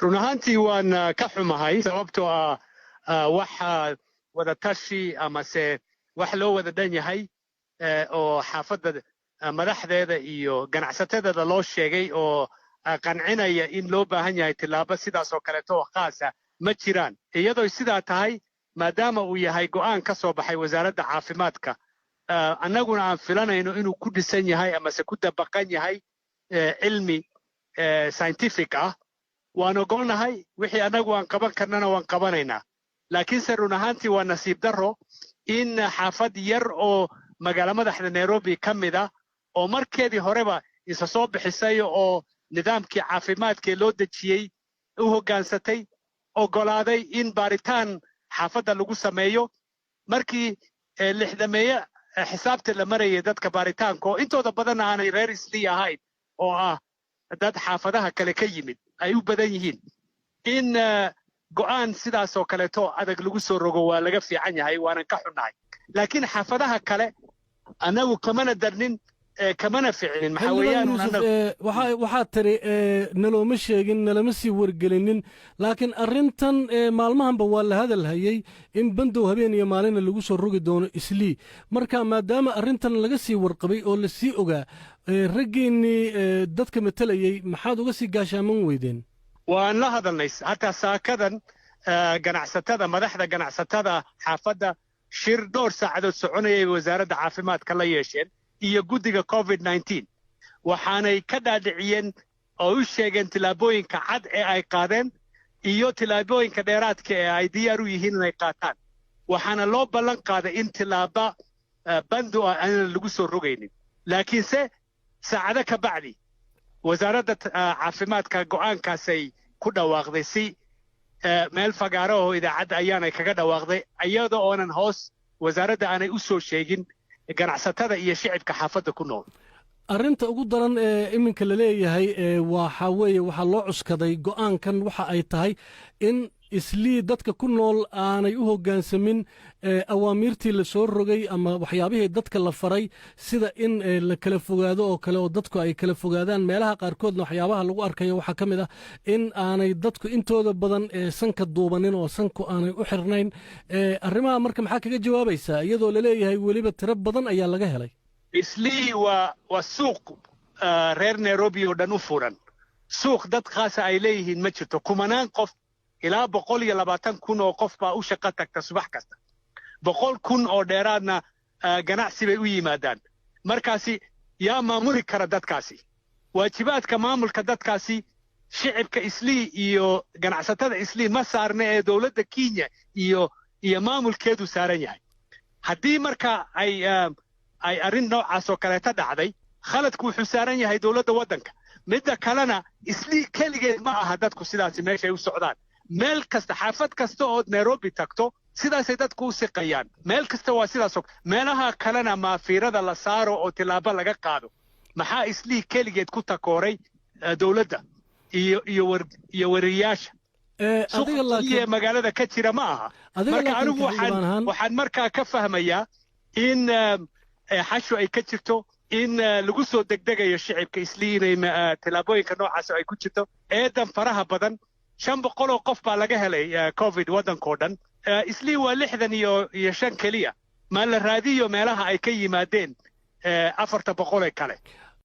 run ahaantii waan ka xumahay sababtoo waxa wada tashi amase wax loo wada dhan yahay oo xaafadda madaxdeeda iyo ganacsatada loo sheegay oo qancinaya in loo baahan yahay tilaabo sidaas oo kaleeto oo khaasa ma jiraan iyadoo sidaa tahay maadaama uu yahay go'aan ka soo baxay wasaaradda caafimaadka annaguna aan filanayno inuu ku dhisan yahay amase ku dabaqan yahay cilmi scientific waan ogolnahay wixii annagu aan qaban karnana waan qabanaynaa laakiinse run ahaantii waa nasiib darro in xaafad yar oo magaala madaxda Nairobi ka mid oo markeedii horeba isa soo bixisay oo nidaamkii caafimaadka loo dejiyay u hoggaansatay ogolaaday in baaritaan xaafadda lagu sameeyo markii lixdameeye xisaabta la marayay dadka baaritaanka oo intooda badan aanay reer Islii ahayn oo dad xaafadaha kale ka yimid ay u badan yihiin in go'aan sidaas oo kaleeto adag lagu soo rogo waa laga fiican yahay waanan ka xunnahay laakiin xaafadaha kale anagu kamana darnin kamana ficilin maxaa weeyaan waxaad tiri nalooma sheegin nalama sii wargelinin laakiin arrintan maalmahanba waa la hadal hayay in bandow habeen iyo maalina lagu soo rogi doono Islii marka maadaama arrintan laga sii warqabay oo la sii ogaa raggeennii dadka matalayay maxaad uga sii gaashaaman weydeen waan la hadalnay hataa saakadan ganacsatada madaxda ganacsatada xaafadda shir dhowr saacadood soconayay wasaaradda caafimaadka la yeesheen iyo guddiga COVID-19 waxaanay ka dhaadhiciyeen oo u sheegeen tilaabooyinka cad ee ay qaadeen iyo tilaabooyinka dheeraadka ee ay diyaar u yihiin inay qaataan waxaana loo ballan qaaday in tilaaba bandu aan lagu soo rogaynin laakiinse saacado ka bacdi wasaaradda caafimaadka go'aankaasay ku dhawaaqday si meel fagaaro oo idaacadda ayaanay kaga dhawaaqday iyadoo oonan hoos wasaaradda aanay u soo sheegin ganacsatada iyo shicibka xaafadda ku nool arrinta ugu daran ee iminka la leeyahay waxa weeye waxaa loo cuskaday go'aankan waxa ay tahay in Islii dadka ku nool aanay u hoggaansamin awaamiirtii la soo rogay ama waxyaabihii dadka la faray sida in la kala fogaado oo kale oo dadku ay kala fogaadaan meelaha qaarkoodna waxyaabaha lagu arkayo waxaa ka mid in aanay dadku intooda badan sanka duubanin oo sanku aanay u xirnayn arrimaha marka maxaa kaga jawaabaysaa iyadoo la leeyahay weliba tiro badan ayaa laga helay Islii waa suuq reer Nairobi oo dhan u furan suuq dad khaasa ay leeyihiin ma jirto kumanaan qof ilaa 120,000 oo qof baa u shaqo tagta subax kasta 100,000 oo dheeraadna ganacsi bay u yimaadaan markaasi yaa maamuli kara dadkaasi waajibaadka maamulka dadkaasi shicibka Islii iyo ganacsatada Islii ma saarna ee dawladda Kenya iyo maamulkeedu saaran yahay haddii marka ay arrin noocaas oo kaleeta dhacday khaladku wuxuu saaran yahay dawladda waddanka midda kalena Islii keligeed ma aha dadku sidaasi meeshay u socdaan meel kasta xaafad kasta oo Nairobi tagto sidaasay dadku u siqayaan meel kasta waa sidaas meelaha kalena maafiirada la saaro oo tilaabo laga qaado maxaa Islii keligeed ku takooray dawladda iyo wariyaasha adiga laakiin magaalada ka jira ma aha marka anigu waxaan markaa ka fahmayaa in xashu ay ka jirto in lagu soo degdegayo shicibka Islii inay tilaabooyinka noocaas ay ku jirto eedan faraha badan 500 oo qof baa laga helay COVID waddankoo dhan Islii waa 65 keliya ma la raadiyo meelaha ay ka yimaadeen 400 kale